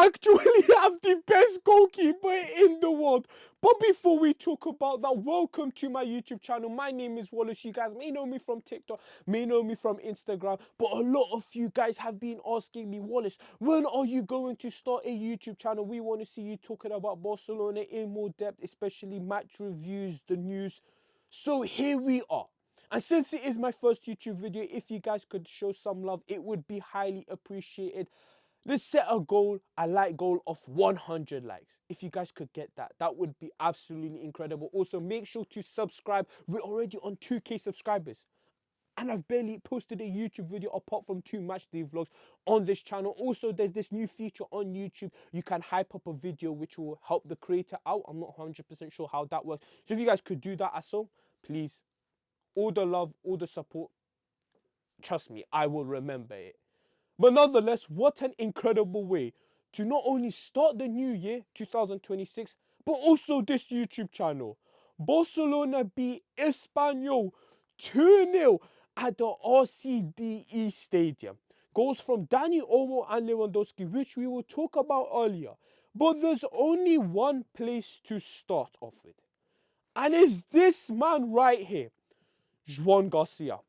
actually have the best goalkeeper in the world. But before we talk about that, welcome to my YouTube channel. My name is Wallace. You guys may know me from TikTok, may know me from Instagram, but a lot of you guys have been asking me, Wallace, when are you going to start a YouTube channel? We want to see you talking about Barcelona in more depth, especially match reviews, the news. So here we are. And since it is my first YouTube video, if you guys could show some love, it would be highly appreciated. Let's set a goal, a like goal of 100 likes. If you guys could get that, that would be absolutely incredible. Also, make sure to subscribe. We're already on 2K subscribers. And I've barely posted a YouTube video apart from 2 matchday vlogs on this channel. Also, there's this new feature on YouTube. You can hype up a video which will help the creator out. I'm not 100% sure how that works. So if you guys could do that as well, please. All the love, all the support. Trust me, I will remember it. But nonetheless, what an incredible way to not only start the new year, 2026, but also this YouTube channel. Barcelona beat Espanyol 2-0 at the RCDE Stadium. Goals from Dani Olmo and Lewandowski, which we will talk about earlier. But there's only one place to start off with. And it's this man right here, Joan Garcia.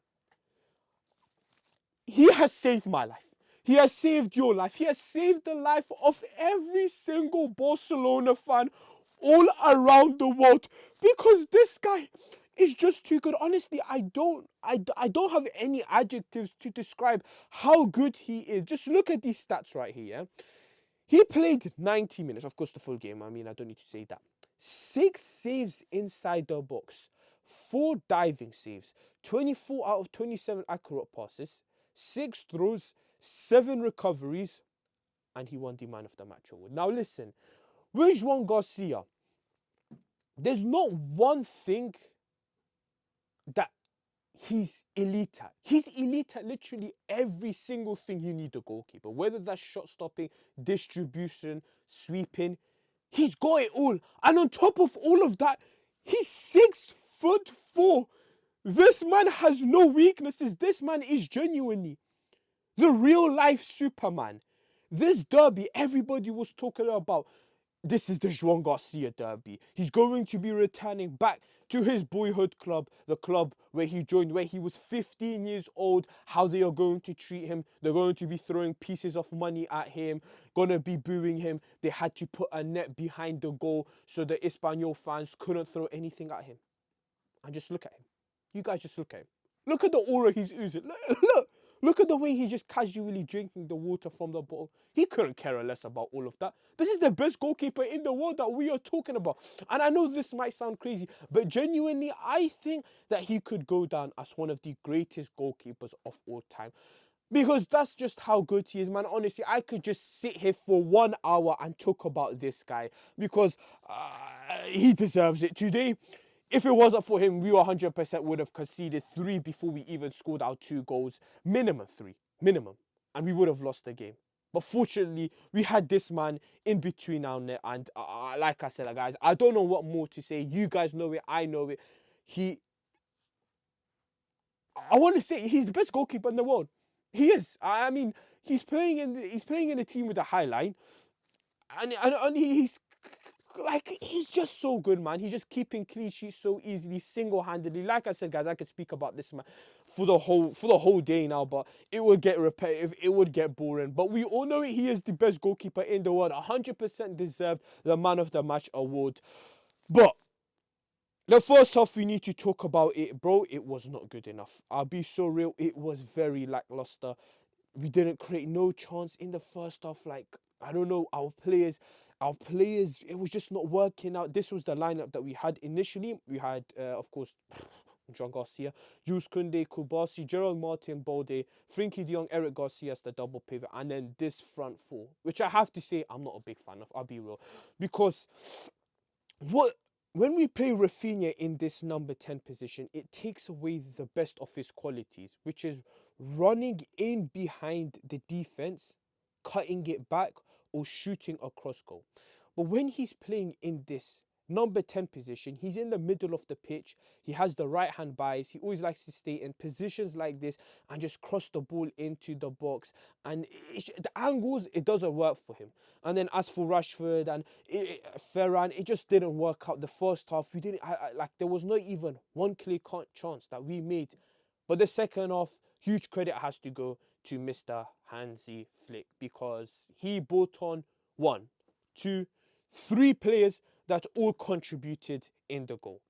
He has saved my life. He has saved your life. He has saved the life of every single Barcelona fan all around the world, because this guy is just too good. Honestly, I don't have any adjectives to describe how good he is. Just look at these stats right here. Yeah? He played 90 minutes, of course the full game. I mean, I don't need to say that. 6 saves inside the box, 4 diving saves, 24 out of 27 accurate passes, 6 throws, 7 recoveries, and he won the man of the match award. Now listen, with Joan Garcia, there's not one thing that he's elite at. He's elite at literally every single thing you need a goalkeeper, whether that's shot stopping, distribution, sweeping. He's got it all. And on top of all of that, he's 6'4". This man has no weaknesses. This man is genuinely the real life Superman. This derby, everybody was talking about. This is the Joan Garcia derby. He's going to be returning back to his boyhood club, the club where he joined, where he was 15 years old. How they are going to treat him. They're going to be throwing pieces of money at him, gonna be booing him. They had to put a net behind the goal so the Espanyol fans couldn't throw anything at him. And just look at him. You guys just look at him. Look at the aura he's oozing. Look at the way he's just casually drinking the water from the bottle. He couldn't care less about all of that. This is the best goalkeeper in the world that we are talking about. And I know this might sound crazy, but genuinely, I think that he could go down as one of the greatest goalkeepers of all time. Because that's just how good he is, man. Honestly, I could just sit here for 1 hour and talk about this guy because he deserves it today. If it wasn't for him, we 100% would have conceded 3 before we even scored our 2 goals. Minimum 3. Minimum. And we would have lost the game. But fortunately, we had this man in between our net. And like I said, guys, I don't know what more to say. You guys know it. I know it. I want to say he's the best goalkeeper in the world. He is. I mean, he's playing in a team with a high line. And he's just so good, man. He's just keeping clean sheets so easily, single-handedly. Like I said, guys, I could speak about this man for the whole day now, but it would get repetitive, it would get boring. But we all know he is the best goalkeeper in the world. 100% deserved the man of the match award. But the first half, we need to talk about it, bro. It was not good enough. I'll be so real. It was very lackluster. We didn't create no chance in the first half. Like, I don't know, our players, it was just not working out. This was the lineup that we had initially. We had, of course, Joan Garcia, Jules Koundé, Kubasi, Gerald Martin, Balde, Frenkie de Jong, Eric Garcia as the double pivot, and then this front four, which I have to say I'm not a big fan of, I'll be real. Because when we play Rafinha in this number 10 position, it takes away the best of his qualities, which is running in behind the defense, cutting it back, or shooting across goal. But when he's playing in this number 10 position. He's in the middle of the pitch. He has the right hand bias. He always likes to stay in positions like this and just cross the ball into the box. And the angles, it doesn't work for him. And then as for Rashford and Ferran, it just didn't work out the first half. We didn't, like, there was not even one clear cut chance that we made. But the second half, huge credit has to go to Mr. Hansi Flick, because he brought on 1, 2, 3 players that all contributed in the goal.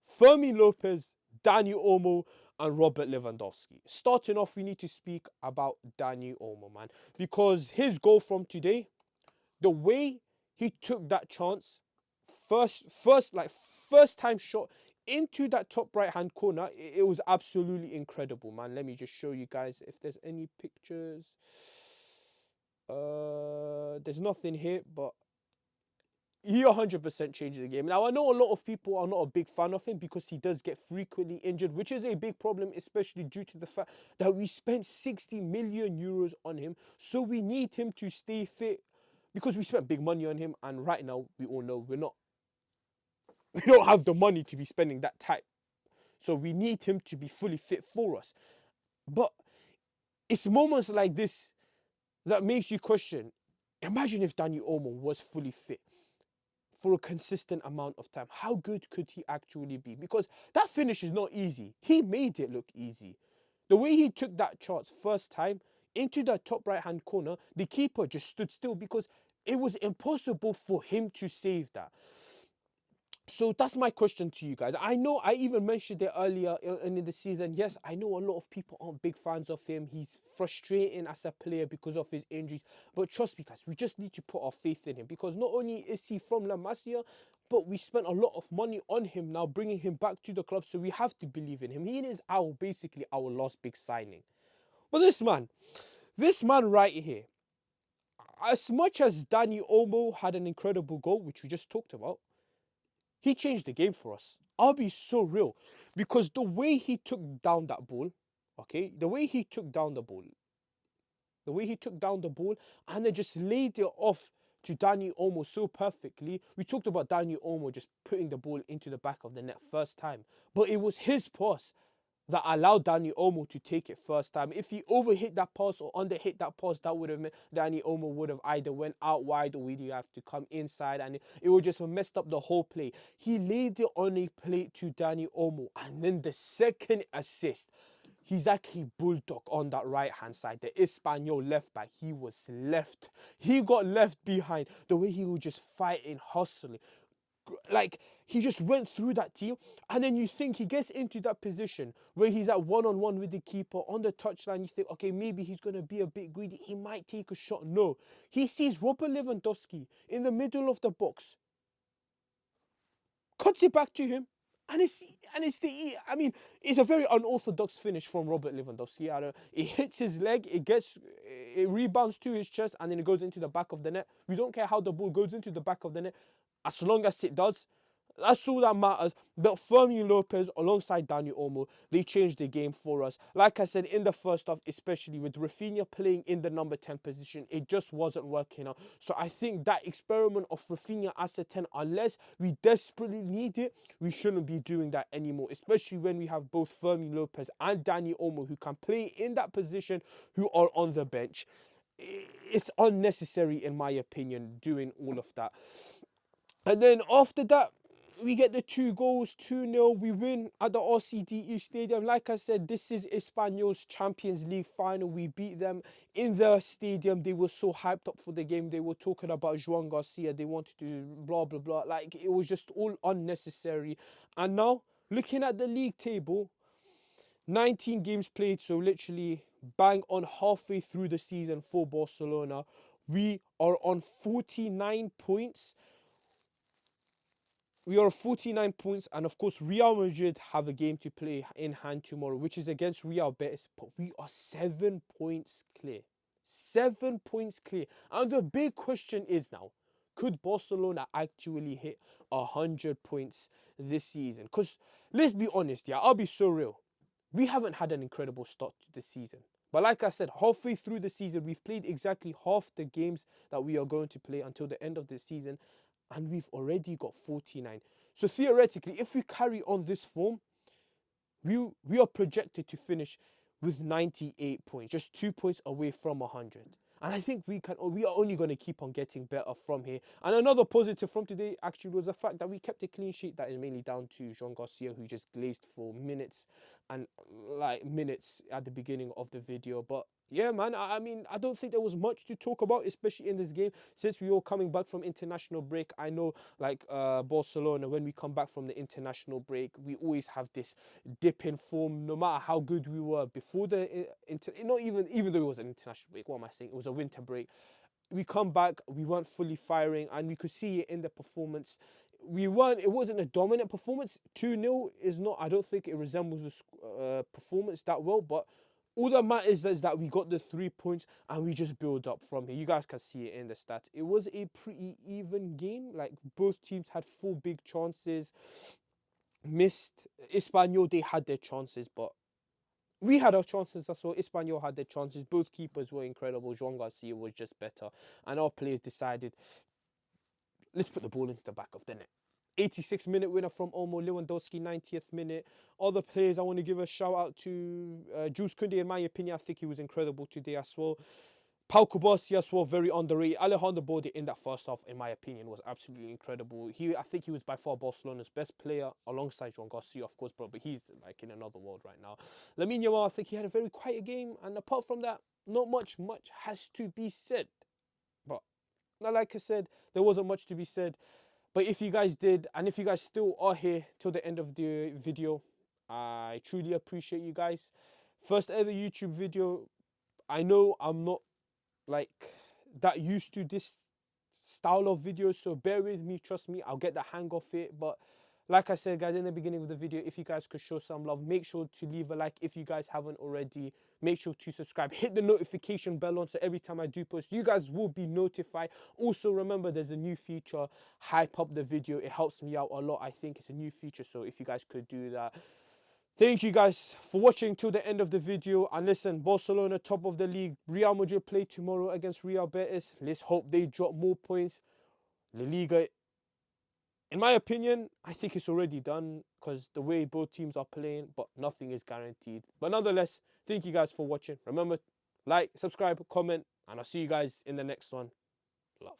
Fermi Lopez, Dani Olmo, and Robert Lewandowski. Starting off, we need to speak about Dani Olmo, man, because his goal from today, the way he took that chance, first time shot into that top right hand corner, it was absolutely incredible, man. Let me just show you guys if there's any pictures. There's nothing here, but he 100% changed the game. Now, I know a lot of people are not a big fan of him because he does get frequently injured, which is a big problem, especially due to the fact that we spent 60 million euros on him. So we need him to stay fit because we spent big money on him. And right now, we all know we don't have the money to be spending that type. So we need him to be fully fit for us. But it's moments like this that makes you question, imagine if Dani Olmo was fully fit for a consistent amount of time. How good could he actually be? Because that finish is not easy. He made it look easy. The way he took that chance first time into the top right hand corner, the keeper just stood still because it was impossible for him to save that. So that's my question to you guys. I know I even mentioned it earlier in the season. Yes, I know a lot of people aren't big fans of him. He's frustrating as a player because of his injuries. But trust me, guys, we just need to put our faith in him, because not only is he from La Masia, but we spent a lot of money on him now, bringing him back to the club. So we have to believe in him. He is basically our last big signing. But this man right here, as much as Dani Olmo had an incredible goal, which we just talked about, he changed the game for us. I'll be so real. Because the way he took down that ball, okay, the way he took down the ball and then just laid it off to Dani Olmo so perfectly. We talked about Dani Olmo just putting the ball into the back of the net first time. But it was his pass that allowed Dani Olmo to take it first time. If he overhit that pass or underhit that pass, that would have meant Dani Olmo would have either went out wide or we'd have to come inside, and it would just have messed up the whole play. He laid it on a plate to Dani Olmo, and then the second assist, he's like a bulldog on that right hand side. The Espanyol left back, he was left. He got left behind. The way he was just fighting, hustling. Like, he just went through that team, and then you think he gets into that position where he's at one-on-one with the keeper on the touchline. You think, okay, maybe he's going to be a bit greedy. He might take a shot. No. He sees Robert Lewandowski in the middle of the box, cuts it back to him, and it's a very unorthodox finish from Robert Lewandowski. It hits his leg, it rebounds to his chest, and then it goes into the back of the net. We don't care how the ball goes into the back of the net, as long as it does. That's all that matters. But Fermi Lopez alongside Dani Olmo, they changed the game for us. Like I said, in the first half, especially with Rafinha playing in the number 10 position, it just wasn't working out. So I think that experiment of Rafinha as a 10, unless we desperately need it, we shouldn't be doing that anymore. Especially when we have both Fermi Lopez and Dani Olmo who can play in that position, who are on the bench. It's unnecessary, in my opinion, doing all of that. And then after that, we get the 2 goals, 2-0. We win at the RCDE Stadium. Like I said, this is Espanyol's Champions League final. We beat them in the stadium. They were so hyped up for the game. They were talking about Joan Garcia. They wanted to blah, blah, blah. Like, it was just all unnecessary. And now, looking at the league table, 19 games played, so literally bang on halfway through the season for Barcelona. We are on 49 points. We are 49 points, and of course, Real Madrid have a game to play in hand tomorrow, which is against Real Betis, but we are 7 points clear. 7 points clear. And the big question is now, could Barcelona actually hit 100 points this season? Because let's be honest, yeah, I'll be so real. We haven't had an incredible start to the season. But like I said, halfway through the season, we've played exactly half the games that we are going to play until the end of the season. and we've already got 49. So theoretically, if we carry on this form, we are projected to finish with 98 points, just 2 points away from 100. And I think we are only going to keep on getting better from here. And another positive from today actually was the fact that we kept a clean sheet. That is mainly down to Joan Garcia, who just glazed for minutes and like minutes at the beginning of the video. But yeah, man, I mean, I don't think there was much to talk about, especially in this game, since we were coming back from international break. I know, like Barcelona, when we come back from the international break, we always have this dip in form, no matter how good we were before the not even though it was an international break. What am I saying? It was a winter break. We come back, we weren't fully firing, and we could see it in the performance. It wasn't a dominant performance. 2-0 is not, I don't think it resembles the performance that well, but all that matters is that we got the 3 points and we just build up from here. You guys can see it in the stats. It was a pretty even game. Like, both teams had 4 big chances. Missed. Espanyol, they had their chances, but we had our chances as well. Espanyol had their chances. Both keepers were incredible. Joan Garcia was just better. And our players decided, let's put the ball into the back of the net. 86-minute winner from Olmo Lewandowski, 90th minute. Other players, I want to give a shout out to Jules Koundé. In my opinion, I think he was incredible today as well. Pau Kubasi as well, very underrated. Alejandro Bode in that first half, in my opinion, was absolutely incredible. I think he was by far Barcelona's best player, alongside Joan Garcia, of course, but he's like in another world right now. Lamine Yamal, I think he had a very quiet game, and apart from that, not much has to be said. But like I said, there wasn't much to be said. But if you guys did, and if you guys still are here till the end of the video, I truly appreciate you guys. First ever YouTube video. I know I'm not like that used to this style of videos, so bear with me, trust me, I'll get the hang of it. But like I said, guys, in the beginning of the video, if you guys could show some love, make sure to leave a like. If you guys haven't already, make sure to subscribe, hit the notification bell on, so every time I do post, you guys will be notified. Also, remember, there's a new feature, hype up the video. It helps me out a lot. I think it's a new feature, so if you guys could do that. Thank you guys for watching till the end of the video. And listen, Barcelona, top of the league. Real Madrid play tomorrow against Real Betis. Let's hope they drop more points. La Liga, in my opinion, I think it's already done because the way both teams are playing, but nothing is guaranteed. But nonetheless, thank you guys for watching. Remember, like, subscribe, comment, and I'll see you guys in the next one. Love.